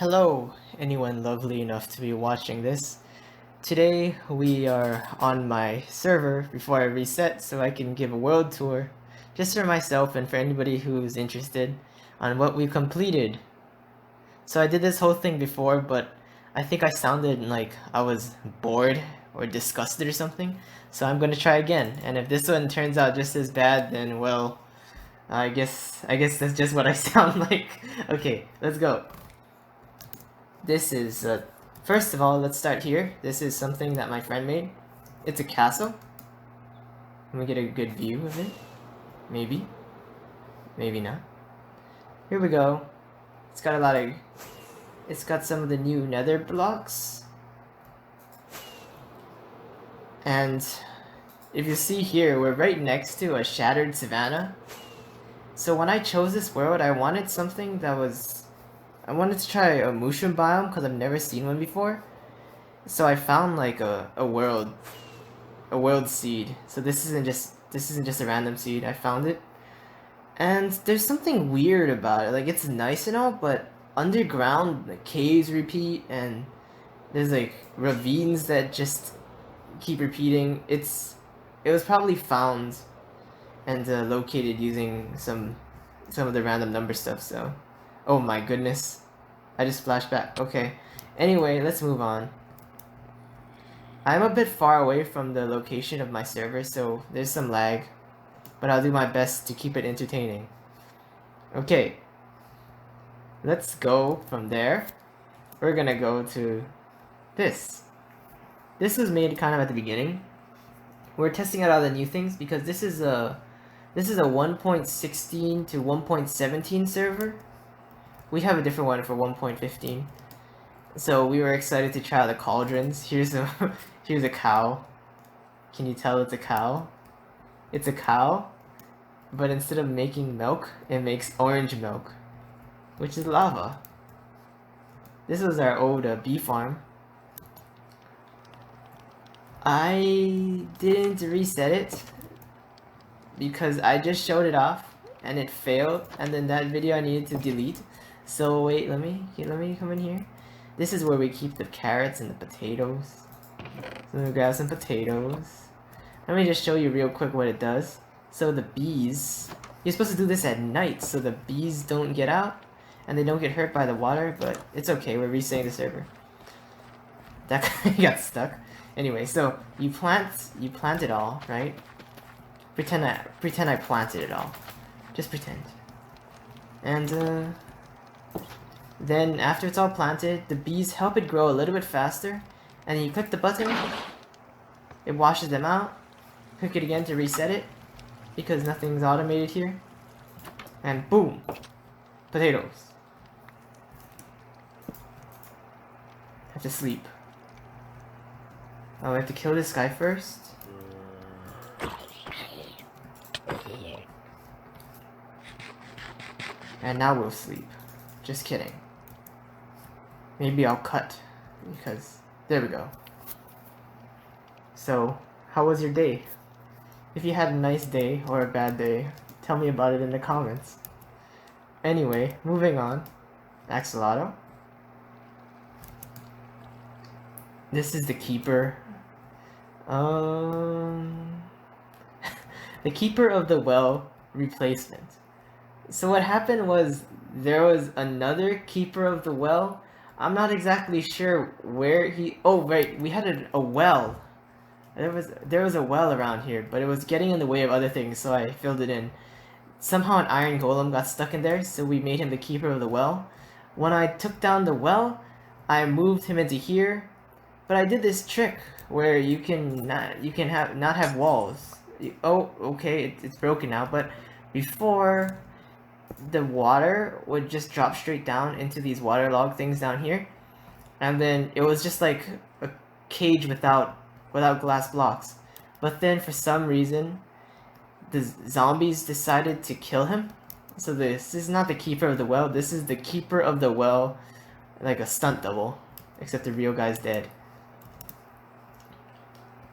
Hello, anyone lovely enough to be watching this. Today we are on my server before I reset so I can give a world tour just for myself and for anybody who's interested on what we completed. So I did this whole thing before, but I think I sounded like I was bored or disgusted or something. So I'm gonna try again, and if this one turns out just as bad, then well, I guess that's just what I sound like. Okay, let's go. This is, first of all, let's start here. This is something that my friend made. It's a castle. Let me get a good view of it. Maybe. Maybe not. Here we go. It's got a lot of... It's got some of the new nether blocks. And if you see here, we're right next to a shattered savanna. So when I chose this world, I wanted something that was... I wanted to try a mushroom biome because I've never seen one before. So I found like a world seed. So this isn't just a random seed. I found it. And there's something weird about it. Like, it's nice and all, but underground the caves repeat, and there's like ravines that just keep repeating. It was probably found and located using some of the random number stuff. So, oh my goodness, I just flashed back. Okay, anyway, let's move on. I'm a bit far away from the location of my server, so there's some lag, but I'll do my best to keep it entertaining. Okay, let's go from there. We're gonna go to this. This was made kind of at the beginning. We're testing out all the new things because this is a 1.16 to 1.17 server. We have a different one for 1.15. So we were excited to try out the cauldrons. Here's a cow. Can you tell it's a cow? It's a cow, but instead of making milk, it makes orange milk, which is lava. This was our old bee farm. I didn't reset it because I just showed it off and it failed, and then that video I needed to delete. So wait, let me come in here. This is where we keep the carrots and the potatoes. So I'm gonna grab some potatoes. Let me just show you real quick what it does. So the bees, you're supposed to do this at night so the bees don't get out and they don't get hurt by the water, but it's okay, we're resetting the server. That guy got stuck. Anyway, so you plant it all, right? Pretend I planted it all. Just pretend. And then after it's all planted, the bees help it grow a little bit faster, and then you click the button, it washes them out. Click it again to reset it, because nothing's automated here. And boom! Potatoes. Have to sleep. Oh, we have to kill this guy first? And now we'll sleep. Just kidding. Maybe I'll cut, because... There we go. So, how was your day? If you had a nice day or a bad day, tell me about it in the comments. Anyway, moving on. Axolotl. This is the keeper. The keeper of the well replacement. So what happened was there was another keeper of the well. I'm not exactly sure where he... Oh, right, we had a well. There was a well around here, but it was getting in the way of other things, so I filled it in. Somehow an iron golem got stuck in there, so we made him the keeper of the well. When I took down the well, I moved him into here, but I did this trick where you can not have walls. Oh, okay, it's broken now, but before, the water would just drop straight down into these waterlogged things down here, and then it was just like a cage without glass blocks. But then for some reason the zombies decided to kill him, so this is not the keeper of the well, this is the keeper of the well, like a stunt double, except the real guy's dead.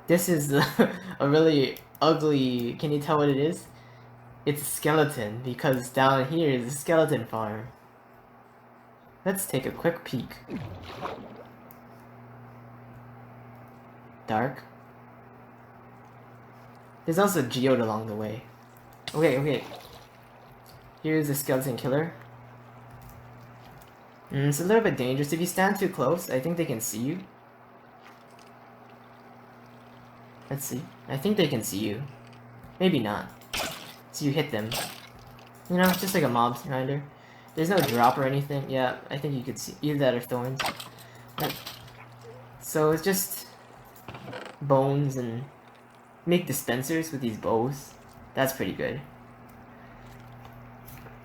This is a really ugly... Can you tell what it is? It's a skeleton, because down here is a skeleton farm. Let's take a quick peek. Dark. There's also a geode along the way. Okay. Here's the skeleton killer. It's a little bit dangerous. If you stand too close, I think they can see you. Let's see. I think they can see you. Maybe not. So you hit them. You know, just like a mob grinder. There's no drop or anything. Yeah, I think you could see. Either that or thorns. So it's just bones and make dispensers with these bows. That's pretty good.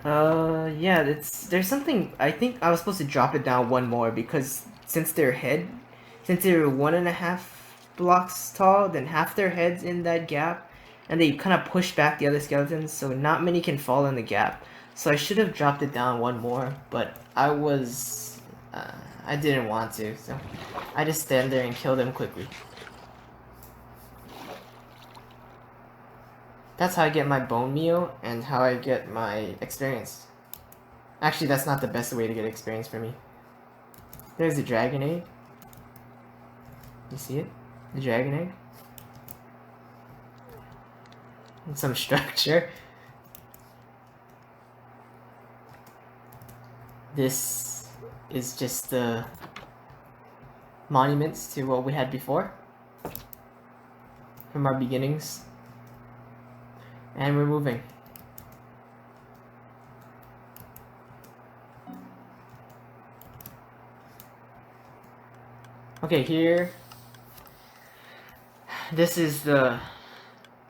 Yeah, there's something. I think I was supposed to drop it down one more because since they're 1.5 blocks tall, then half their heads in that gap, and they kind of push back the other skeletons, so not many can fall in the gap. So I should have dropped it down one more, but I didn't want to, so I just stand there and kill them quickly. That's how I get my bone meal and how I get my experience. Actually, that's not the best way to get experience for me. There's the dragon egg. You see it? The dragon egg. And some structure. This is just the monuments to what we had before. From our beginnings. And we're moving. Okay, here. This is the...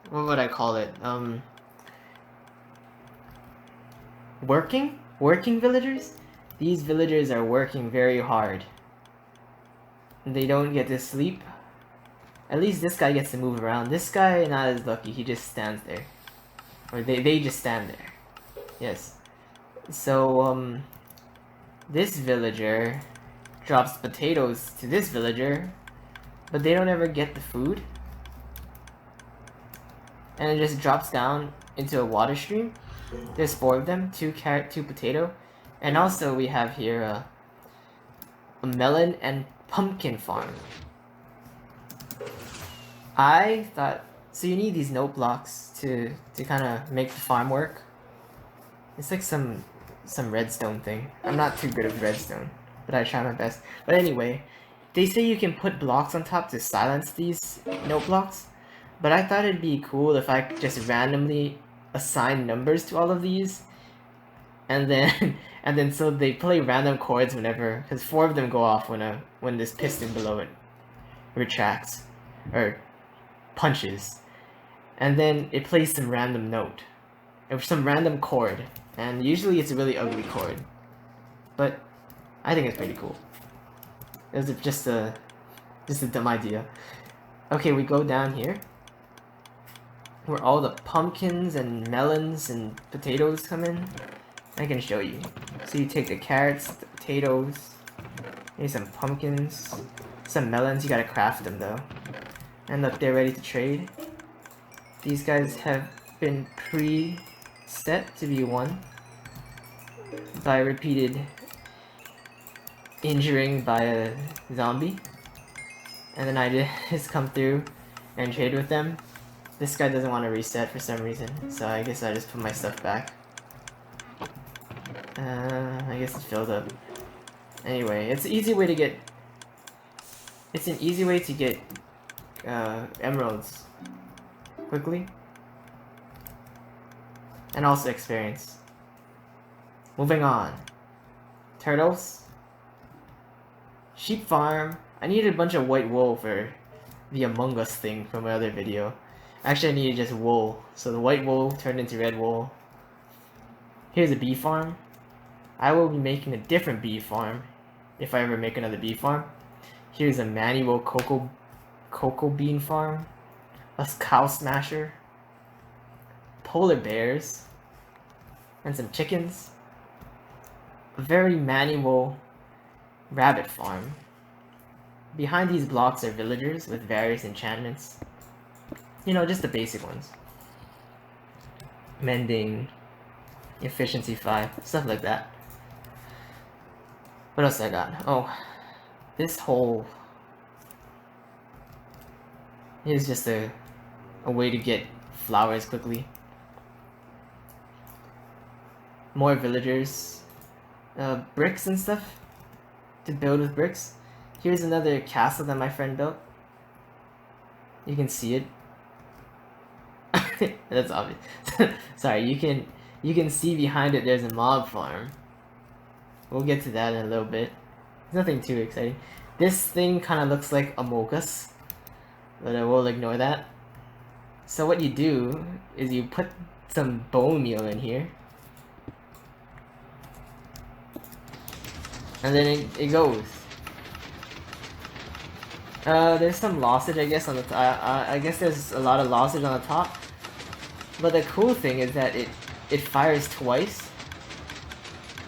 what would I call it? Working villagers? These villagers are working very hard. They don't get to sleep. At least this guy gets to move around. This guy, not as lucky. He just stands there. Or they just stand there. Yes. So, this villager drops potatoes to this villager, but they don't ever get the food. And it just drops down into a water stream. There's 4 of them, 2 carrot, 2 potato. And also we have here a melon and pumpkin farm. I thought... so you need these note blocks to kind of make the farm work. It's like some redstone thing. I'm not too good at redstone, but I try my best. But anyway, they say you can put blocks on top to silence these note blocks. But I thought it'd be cool if I could just randomly assign numbers to all of these. And then so they play random chords whenever, because 4 of them go off when this piston below it retracts or punches. And then it plays some random note, or some random chord, and usually it's a really ugly chord, but I think it's pretty cool. It was just a dumb idea. Okay, we go down here, where all the pumpkins and melons and potatoes come in. I can show you. So you take the carrots, the potatoes, maybe some pumpkins, some melons. You gotta craft them though, and look, they're ready to trade. These guys have been pre-set to be won by repeated injuring by a zombie. And then I just come through and trade with them. This guy doesn't want to reset for some reason, so I guess I just put my stuff back. I guess it's filled up. Anyway, it's an easy way to get... emeralds quickly, and also experience. Moving on. Turtles. Sheep farm. I needed a bunch of white wool for the Among Us thing from my other video. Actually, I needed just wool, so the white wool turned into red wool. Here's a bee farm. I will be making a different bee farm if I ever make another bee farm. Here's a manual cocoa bean farm. A cow smasher, polar bears, and some chickens. A very manual rabbit farm. Behind these blocks are villagers with various enchantments. You know, just the basic ones. Mending, efficiency 5, stuff like that. What else I got? Oh, this whole... Here's just a way to get flowers quickly. More villagers. Bricks and stuff to build with bricks. Here's another castle that my friend built. You can see it. That's obvious. Sorry, you can see behind it there's a mob farm. We'll get to that in a little bit. It's nothing too exciting. This thing kind of looks like Among Us, but I will ignore that. So what you do is you put some bone meal in here. And then it goes. There's some lossage, I guess, on the I guess there's a lot of lossage on the top. But the cool thing is that it fires twice.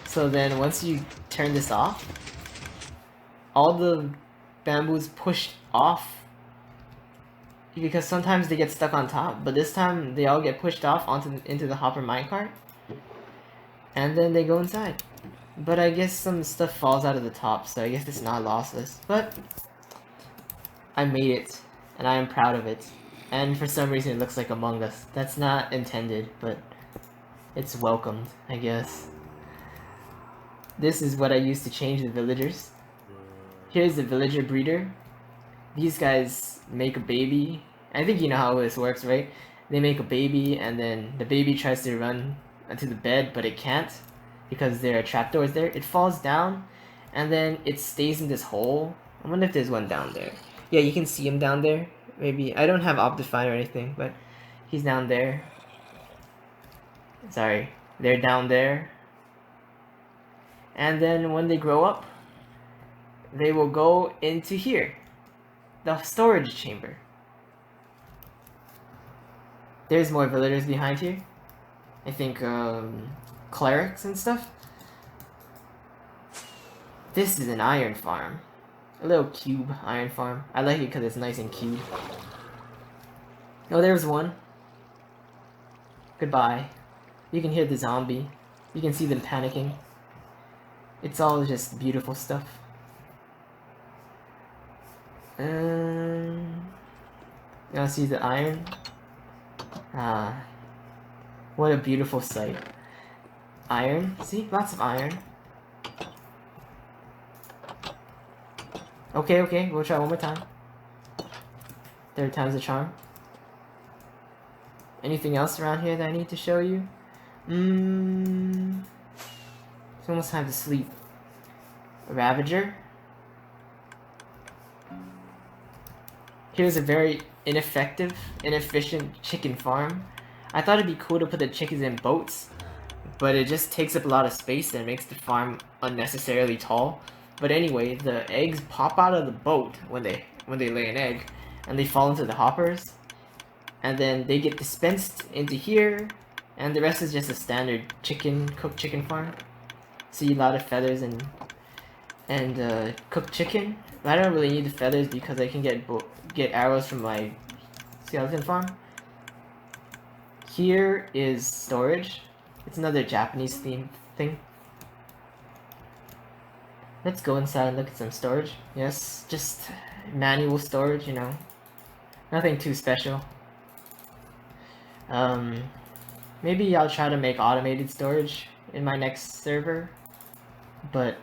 So then once you turn this off, all the bamboos pushed off. Because sometimes they get stuck on top, but this time they all get pushed off into the hopper minecart. And then they go inside. But I guess some stuff falls out of the top, so I guess it's not lossless. But I made it, and I am proud of it. And for some reason it looks like Among Us. That's not intended, but it's welcomed, I guess. This is what I used to change the villagers. Here's the villager breeder. These guys make a baby. I think you know how this works, right? They make a baby, and then the baby tries to run onto the bed, but it can't because there are trapdoors there. It falls down, and then it stays in this hole. I wonder if there's one down there. Yeah, you can see him down there. Maybe I don't have Optifine or anything, but he's down there. Sorry, they're down there. And then when they grow up, they will go into here, the storage chamber. There's more villagers behind here. I think clerics and stuff. This is an iron farm. A little cube iron farm. I like it because it's nice and cute. Oh, there's one. Goodbye. You can hear the zombie. You can see them panicking. It's all just beautiful stuff. You wanna see the iron? Ah, what a beautiful sight. Iron, see? Lots of iron. Okay, we'll try one more time. Third time's the charm. Anything else around here that I need to show you? It's almost time to sleep. A Ravager. Here's a very inefficient chicken farm. I thought it'd be cool to put the chickens in boats, but it just takes up a lot of space and makes the farm unnecessarily tall. But anyway, the eggs pop out of the boat when they lay an egg, and they fall into the hoppers, and then they get dispensed into here, and the rest is just a standard cooked chicken farm. See a lot of feathers and cooked chicken. But I don't really need the feathers because I can get arrows from my skeleton farm. Here is storage. It's another Japanese theme thing. Let's go inside and look at some storage. Yes, just manual storage, you know. Nothing too special. Maybe I'll try to make automated storage in my next server. But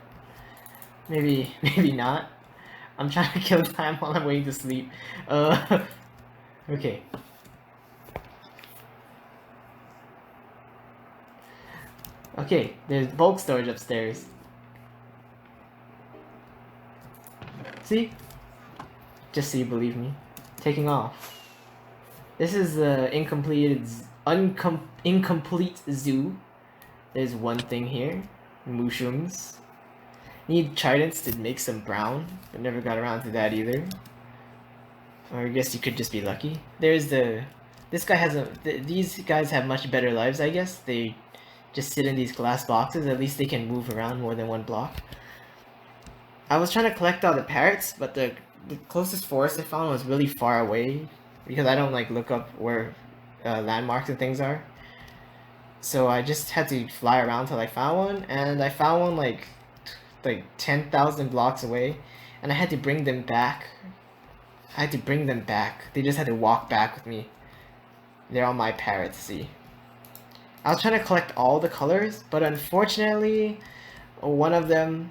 maybe not. I'm trying to kill time while I'm waiting to sleep. Okay. Okay, there's bulk storage upstairs. See? Just so you believe me. Taking off. This is the incomplete zoo. There's one thing here. Mushrooms. Need tridents to make some brown. I never got around to that either. Or I guess you could just be lucky. There's this guy has these guys have much better lives, I guess. They just sit in these glass boxes. At least they can move around more than one block. I was trying to collect all the parrots, but the closest forest I found was really far away because I don't like look up where landmarks and things are. So I just had to fly around till I found one, and I found one like like 10,000 blocks away, and I had to bring them back. I had to bring them back. They just had to walk back with me. They're all my parrots, see. I was trying to collect all the colors, but unfortunately, one of them,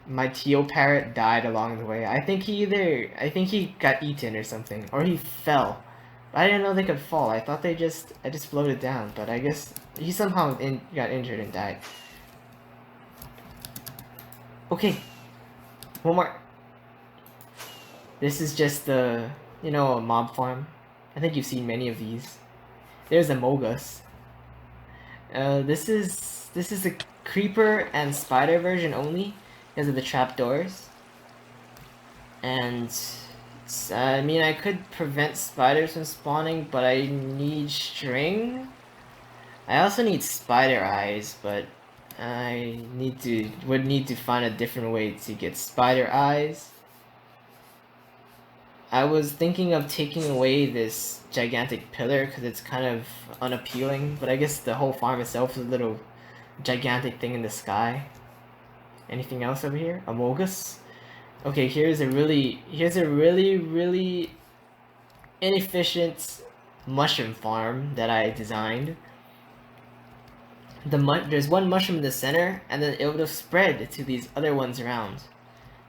my teal parrot, died along the way. I think he got eaten or something, or he fell. I didn't know they could fall. I thought I just floated down, but I guess he somehow got injured and died. Okay, one more. This is just a mob farm. I think you've seen many of these. There's a Mogus. This is a creeper and spider version only because of the trapdoors. And I mean, I could prevent spiders from spawning, but I need string. I also need spider eyes, but I would need to find a different way to get spider eyes. I was thinking of taking away this gigantic pillar because it's kind of unappealing, but I guess the whole farm itself is a little gigantic thing in the sky. Anything else over here? Amogus? Okay, here's a really inefficient mushroom farm that I designed. There's one mushroom in the center, and then it would have spread to these other ones around.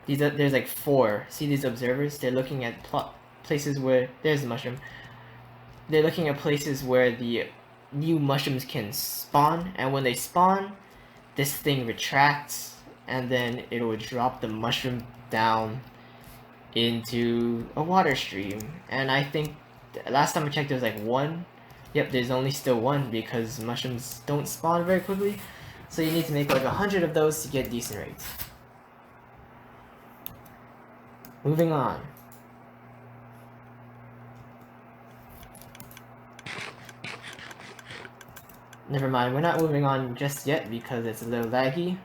There's like 4. See these observers? They're looking at places where there's the mushroom. They're looking at places where the new mushrooms can spawn, and when they spawn, this thing retracts, and then it will drop the mushroom down into a water stream. And I think last time I checked, there was like 1. Yep, there's only still 1 because mushrooms don't spawn very quickly. So you need to make like 100 of those to get decent rates. Moving on. Never mind, we're not moving on just yet because it's a little laggy.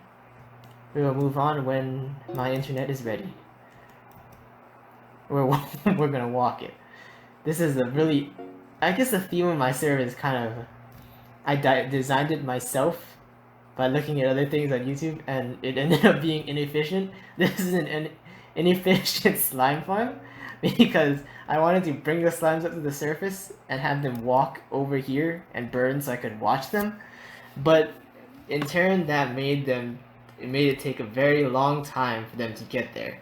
We will move on when my internet is ready. We're gonna walk it. This is a really... I guess the theme of my server is kind of... I designed it myself by looking at other things on YouTube, and it ended up being inefficient. This is an inefficient slime farm because I wanted to bring the slimes up to the surface and have them walk over here and burn so I could watch them, but in turn that made it take a very long time for them to get there,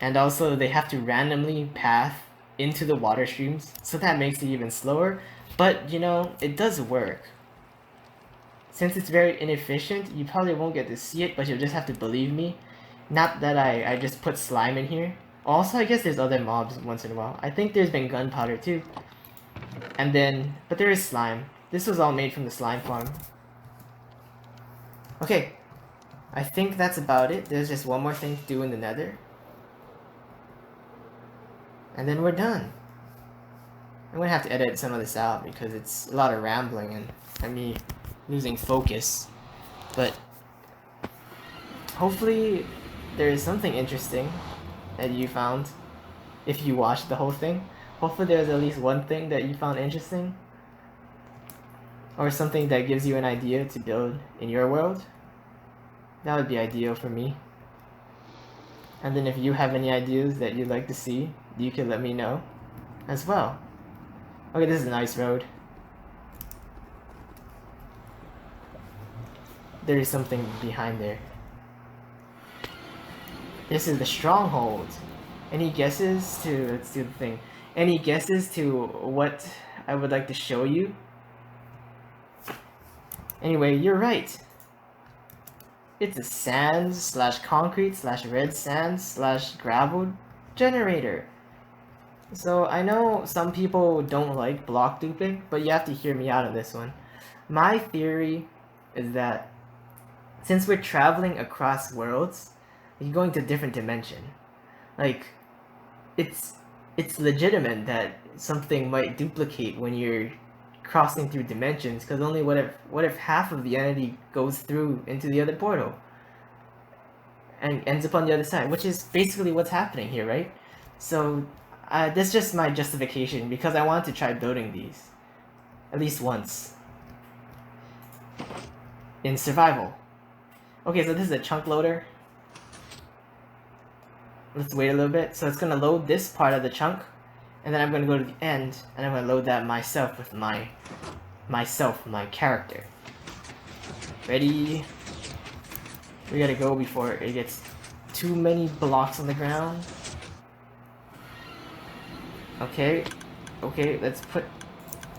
and also they have to randomly path into the water streams, so that makes it even slower, but you know, it does work. Since it's very inefficient, you probably won't get to see it, but you'll just have to believe me. Not that I just put slime in here. Also, I guess there's other mobs once in a while. I think there's been gunpowder too. And then, but there is slime. This was all made from the slime farm. Okay, I think that's about it. There's just one more thing to do in the nether. And then we're done. I'm gonna have to edit some of this out because it's a lot of rambling and me losing focus. But hopefully there is something interesting that you found if you watched the whole thing. Hopefully there's at least one thing that you found interesting, or something that gives you an idea to build in your world. That would be ideal for me. And then if you have any ideas that you'd like to see, you can let me know as well. Okay, this is a nice road. There is something behind there. This is the stronghold. Any guesses to, let's do the thing. Any guesses to what I would like to show you? Anyway, you're right. It's a sand / concrete / red sand / gravel generator. So I know some people don't like block duping, but you have to hear me out on this one. My theory is that since we're traveling across worlds, you're going to a different dimension. Like, it's legitimate that something might duplicate when you're crossing through dimensions, because only what if half of the entity goes through into the other portal and ends up on the other side, which is basically what's happening here, right? So that's just my justification, because I wanted to try building these at least once in survival. Okay, so this is a chunk loader. let's wait a little bit. So it's gonna load this part of the chunk, and then I'm gonna go to the end, and I'm gonna load that myself with my character. Ready? We gotta go before it gets too many blocks on the ground. Okay, let's put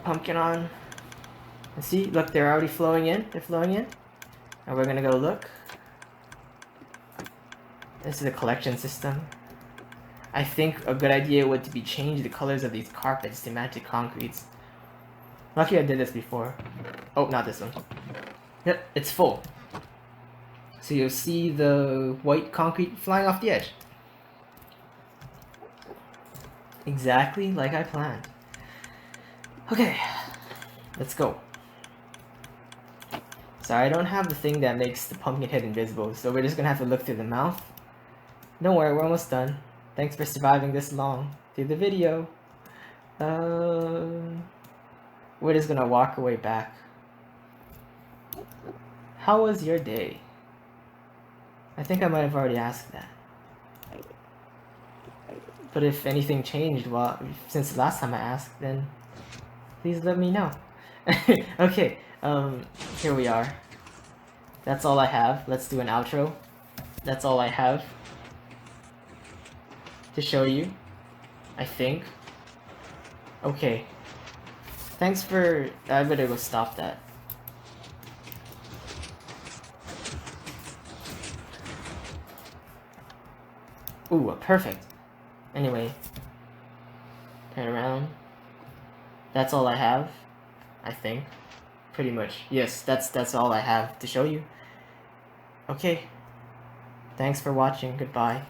pumpkin on. And see, look, they're already flowing in. They're flowing in. And we're gonna go look. This is a collection system. I think a good idea would be change the colors of these carpets to match the concretes. Lucky I did this before. Oh, not this one. Yep, it's full. So you'll see the white concrete flying off the edge. Exactly like I planned. Okay, let's go. Sorry, I don't have the thing that makes the pumpkin head invisible, so we're just gonna have to look through the mouth. Don't worry, we're almost done. Thanks for surviving this long through the video. We're just gonna walk our way back. How was your day? I think I might have already asked that. But if anything changed since the last time I asked, then please let me know. Okay, here we are. That's all I have. Let's do an outro. That's all I have to show you, I think. Okay. Thanks for... I better go stop that. Ooh, perfect. Anyway. Turn around. That's all I have, I think. Pretty much. Yes, that's all I have to show you. Okay. Thanks for watching. Goodbye.